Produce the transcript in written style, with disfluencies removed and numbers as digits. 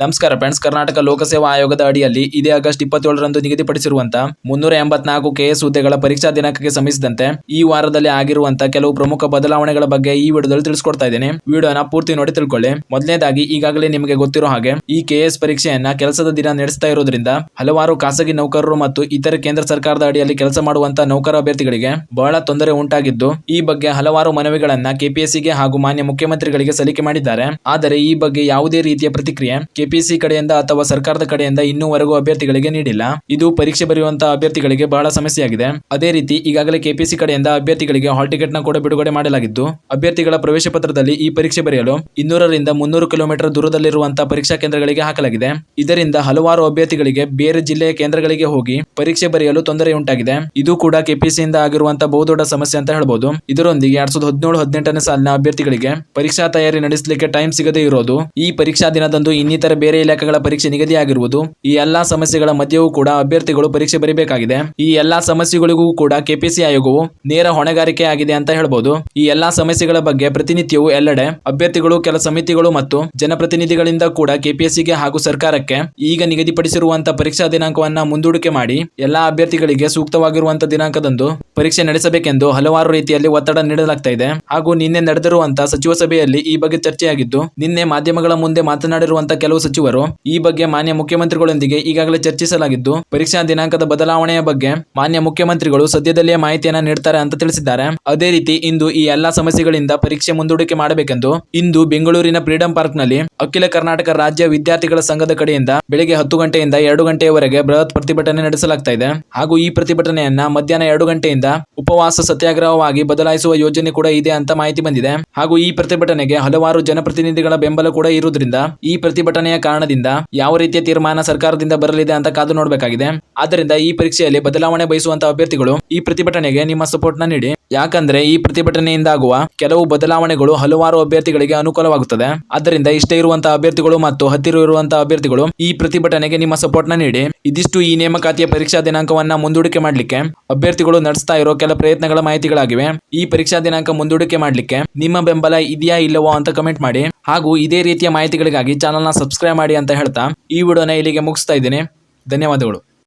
ನಮಸ್ಕಾರ ಫ್ರೆಂಡ್ಸ್. ಕರ್ನಾಟಕ ಲೋಕಸೇವಾ ಆಯೋಗದ ಅಡಿಯಲ್ಲಿ ಇದೇ ಆಗಸ್ಟ್ 27ರಂದು ನಿಗದಿಪಡಿಸಿರುವಂತಹ 384 ಕೆಎಸ್ ಹುದ್ದೆಗಳ ಪರೀಕ್ಷಾ ದಿನಾಂಕಕ್ಕೆ ಸಂಬಂಧಿಸಿದಂತೆ ಈ ವಾರದಲ್ಲಿ ಆಗಿರುವಂತಹ ಕೆಲವು ಪ್ರಮುಖ ಬದಲಾವಣೆಗಳ ಬಗ್ಗೆ ಈ ವಿಡಿಯೋದಲ್ಲಿ ತಿಳಿಸ್ಕೊಡ್ತಾ ಇದ್ದೀನಿ. ವಿಡಿಯೋನ ಪೂರ್ತಿ ನೋಡಿ ತಿಳ್ಕೊಳ್ಳಿ. ಮೊದಲನೇದಾಗಿ ಈಗಾಗಲೇ ನಿಮಗೆ ಗೊತ್ತಿರೋ ಹಾಗೆ ಈ ಕೆಎಸ್ ಪರೀಕ್ಷೆಯನ್ನ ಕೆಲಸದ ದಿನ ನಡೆಸ್ತಾ ಇರೋದ್ರಿಂದ ಹಲವಾರು ಖಾಸಗಿ ನೌಕರರು ಮತ್ತು ಇತರ ಕೇಂದ್ರ ಸರ್ಕಾರದ ಅಡಿಯಲ್ಲಿ ಕೆಲಸ ಮಾಡುವಂತಹ ನೌಕರ ಅಭ್ಯರ್ಥಿಗಳಿಗೆ ಬಹಳ ತೊಂದರೆ ಉಂಟಾಗಿದ್ದು, ಈ ಬಗ್ಗೆ ಹಲವಾರು ಮನವಿಗಳನ್ನ ಕೆಪಿಎಸ್ಸಿಗೆ ಹಾಗೂ ಮಾನ್ಯ ಮುಖ್ಯಮಂತ್ರಿಗಳಿಗೆ ಸಲ್ಲಿಕೆ ಮಾಡಿದ್ದಾರೆ. ಆದರೆ ಈ ಬಗ್ಗೆ ಯಾವುದೇ ರೀತಿಯ ಪ್ರತಿಕ್ರಿಯೆ ಕೆಪಿಎಸ್ಸಿ ಕಡೆಯಿಂದ ಅಥವಾ ಸರ್ಕಾರದ ಕಡೆಯಿಂದ ಇನ್ನೂವರೆಗೂ ಅಭ್ಯರ್ಥಿಗಳಿಗೆ ನೀಡಿಲ್ಲ. ಇದು ಪರೀಕ್ಷೆ ಬರೆಯುವಂತಹ ಅಭ್ಯರ್ಥಿಗಳಿಗೆ ಬಹಳ ಸಮಸ್ಯೆಯಾಗಿದೆ. ಅದೇ ರೀತಿ ಈಗಾಗಲೇ ಕೆಪಿಎಸ್ಸಿ ಕಡೆಯಿಂದ ಅಭ್ಯರ್ಥಿಗಳಿಗೆ ಹಾಲ್ ಟಿಕೆಟ್ ನ ಕೂಡ ಬಿಡುಗಡೆ ಮಾಡಲಾಗಿದ್ದು, ಅಭ್ಯರ್ಥಿಗಳ ಪ್ರವೇಶ ಪತ್ರದಲ್ಲಿ ಈ ಪರೀಕ್ಷೆ ಬರೆಯಲು 200ರಿಂದ 300 ಕಿಲೋಮೀಟರ್ ದೂರದಲ್ಲಿರುವಂತಹ ಪರೀಕ್ಷಾ ಕೇಂದ್ರಗಳಿಗೆ ಹಾಕಲಾಗಿದೆ. ಇದರಿಂದ ಹಲವಾರು ಅಭ್ಯರ್ಥಿಗಳಿಗೆ ಬೇರೆ ಜಿಲ್ಲೆಯ ಕೇಂದ್ರಗಳಿಗೆ ಹೋಗಿ ಪರೀಕ್ಷೆ ಬರೆಯಲು ತೊಂದರೆ ಉಂಟಾಗಿದೆ. ಇದು ಕೂಡ ಕೆಪಿಎಸ್ಸಿಯಿಂದ ಆಗಿರುವಂತಹ ಬಹುದೊಡ್ಡ ಸಮಸ್ಯೆ ಅಂತ ಹೇಳ್ಬೋದು. ಇದರೊಂದಿಗೆ 2017-18ನೇ ಸಾಲಿನ ಅಭ್ಯರ್ಥಿಗಳಿಗೆ ಪರೀಕ್ಷಾ ತಯಾರಿ ನಡೆಸಲಿಕ್ಕೆ ಟೈಮ್ ಸಿಗದೇ ಇರೋದು, ಈ ಪರೀಕ್ಷಾ ದಿನದಂದು ಇನ್ನಿತರ ಬೇರೆ ಇಲಾಖೆಗಳ ಪರೀಕ್ಷೆ ನಿಗದಿಯಾಗಿರುವುದು, ಈ ಎಲ್ಲಾ ಸಮಸ್ಯೆಗಳ ಮಧ್ಯೆಯೂ ಕೂಡ ಅಭ್ಯರ್ಥಿಗಳು ಪರೀಕ್ಷೆ ಬರೀಬೇಕಾಗಿದೆ. ಈ ಎಲ್ಲಾ ಸಮಸ್ಯೆಗಳಿಗೂ ಕೂಡ ಕೆಪಿಎಸ್ಸಿ ಆಯೋಗವು ನೇರ ಹೊಣೆಗಾರಿಕೆ ಆಗಿದೆ ಅಂತ ಹೇಳ್ಬೋದು. ಈ ಎಲ್ಲಾ ಸಮಸ್ಯೆಗಳ ಬಗ್ಗೆ ಪ್ರತಿನಿತ್ಯವೂ ಎಲ್ಲೆಡೆ ಅಭ್ಯರ್ಥಿಗಳು, ಕೆಲ ಸಮಿತಿಗಳು ಮತ್ತು ಜನಪ್ರತಿನಿಧಿಗಳಿಂದ ಕೂಡ ಕೆಪಿಎಸ್ಸಿಗೆ ಹಾಗೂ ಸರ್ಕಾರಕ್ಕೆ ಈಗ ನಿಗದಿಪಡಿಸಿರುವಂತಹ ಪರೀಕ್ಷಾ ದಿನಾಂಕವನ್ನ ಮುಂದೂಡಿಕೆ ಮಾಡಿ ಎಲ್ಲಾ ಅಭ್ಯರ್ಥಿಗಳಿಗೆ ಸೂಕ್ತವಾಗಿರುವಂತಹ ದಿನಾಂಕದಂದು ಪರೀಕ್ಷೆ ನಡೆಸಬೇಕೆಂದು ಹಲವಾರು ರೀತಿಯಲ್ಲಿ ಒತ್ತಡ ನೀಡಲಾಗ್ತಾ ಇದೆ. ಹಾಗೂ ನಿನ್ನೆ ನಡೆದಿರುವಂತಹ ಸಚಿವ ಸಭೆಯಲ್ಲಿ ಈ ಬಗ್ಗೆ ಚರ್ಚೆಯಾಗಿದ್ದು, ನಿನ್ನೆ ಮಾಧ್ಯಮಗಳ ಮುಂದೆ ಮಾತನಾಡಿರುವಂತಹ ಕೆಲವು ಸಚಿವರು ಈ ಬಗ್ಗೆ ಮಾನ್ಯ ಮುಖ್ಯಮಂತ್ರಿಗಳೊಂದಿಗೆ ಈಗಾಗಲೇ ಚರ್ಚಿಸಲಾಗಿದ್ದು, ಪರೀಕ್ಷಾ ದಿನಾಂಕದ ಬದಲಾವಣೆಯ ಬಗ್ಗೆ ಮಾನ್ಯ ಮುಖ್ಯಮಂತ್ರಿಗಳು ಸದ್ಯದಲ್ಲೇ ಮಾಹಿತಿಯನ್ನ ನೀಡ್ತಾರೆ ಅಂತ ತಿಳಿಸಿದ್ದಾರೆ. ಅದೇ ರೀತಿ ಇಂದು ಈ ಎಲ್ಲಾ ಸಮಸ್ಯೆಗಳಿಂದ ಪರೀಕ್ಷೆ ಮುಂದೂಡಿಕೆ ಮಾಡಬೇಕೆಂದು ಇಂದು ಬೆಂಗಳೂರಿನ ಫ್ರೀಡಂ ಪಾರ್ಕ್ ನಲ್ಲಿ ಅಖಿಲ ಕರ್ನಾಟಕ ರಾಜ್ಯ ವಿದ್ಯಾರ್ಥಿಗಳ ಸಂಘದ ಕಡೆಯಿಂದ ಬೆಳಿಗ್ಗೆ 10 ಗಂಟೆಯಿಂದ 2 ಗಂಟೆಯವರೆಗೆ ಬೃಹತ್ ಪ್ರತಿಭಟನೆ ನಡೆಸಲಾಗ್ತಾ ಇದೆ. ಹಾಗೂ ಈ ಪ್ರತಿಭಟನೆಯನ್ನ ಮಧ್ಯಾಹ್ನ 2 ಗಂಟೆಯಿಂದ ಉಪವಾಸ ಸತ್ಯಾಗ್ರಹವಾಗಿ ಬದಲಾಯಿಸುವ ಯೋಜನೆ ಕೂಡ ಇದೆ ಅಂತ ಮಾಹಿತಿ ಬಂದಿದೆ. ಹಾಗೂ ಈ ಪ್ರತಿಭಟನೆಗೆ ಹಲವಾರು ಜನಪ್ರತಿನಿಧಿಗಳ ಬೆಂಬಲ ಕೂಡ ಇರುವುದರಿಂದ ಈ ಪ್ರತಿಭಟನೆಯ ಕಾರಣದಿಂದ ಯಾವ ರೀತಿಯ ತೀರ್ಮಾನ ಸರ್ಕಾರದಿಂದ ಬರಲಿದೆ ಅಂತ ಕಾದು ನೋಡಬೇಕಾಗಿದೆ. ಆದ್ದರಿಂದ ಈ ಪರೀಕ್ಷೆಯಲ್ಲಿ ಬದಲಾವಣೆ ಬಯಸುವಂತಹ ಅಭ್ಯರ್ಥಿಗಳು ಈ ಪ್ರತಿಭಟನೆಗೆ ನಿಮ್ಮ ಸಪೋರ್ಟ್ ನ ನೀಡಿ. ಯಾಕಂದ್ರೆ ಈ ಪ್ರತಿಭಟನೆಯಿಂದ ಆಗುವ ಕೆಲವು ಬದಲಾವಣೆಗಳು ಹಲವಾರು ಅಭ್ಯರ್ಥಿಗಳಿಗೆ ಅನುಕೂಲವಾಗುತ್ತದೆ. ಆದ್ದರಿಂದ ಇಷ್ಟ ಇರುವಂತಹ ಅಭ್ಯರ್ಥಿಗಳು ಮತ್ತು ಹತ್ತಿರ ಇರುವಂತಹ ಅಭ್ಯರ್ಥಿಗಳು ಈ ಪ್ರತಿಭಟನೆಗೆ ನಿಮ್ಮ ಸಪೋರ್ಟ್ ನ ನೀಡಿ. ಇದಿಷ್ಟು ಈ ನೇಮಕಾತಿಯ ಪರೀಕ್ಷಾ ದಿನಾಂಕವನ್ನ ಮುಂದೂಡಿಕೆ ಮಾಡಲಿಕ್ಕೆ ಅಭ್ಯರ್ಥಿಗಳು ನಡೆಸ್ತಾ ಇರೋ ಕೆಲ ಪ್ರಯತ್ನಗಳ ಮಾಹಿತಿಗಳಾಗಿವೆ. ಈ ಪರೀಕ್ಷಾ ದಿನಾಂಕ ಮುಂದೂಡಿಕೆ ಮಾಡಲಿಕ್ಕೆ ನಿಮ್ಮ ಬೆಂಬಲ ಇದೆಯಾ ಇಲ್ಲವೋ ಅಂತ ಕಮೆಂಟ್ ಮಾಡಿ. ಹಾಗೂ ಇದೇ ರೀತಿಯ ಮಾಹಿತಿಗಳಿಗಾಗಿ ಚಾನಲ್ನ ಸಬ್ಸ್ಕ್ರೈಬ್ ಮಾಡಿ ಅಂತ ಹೇಳ್ತಾ ಈ ವಿಡಿಯೋನ ಇಲ್ಲಿಗೆ ಮುಗಿಸ್ತಾ ಇದ್ದೀನಿ. ಧನ್ಯವಾದಗಳು.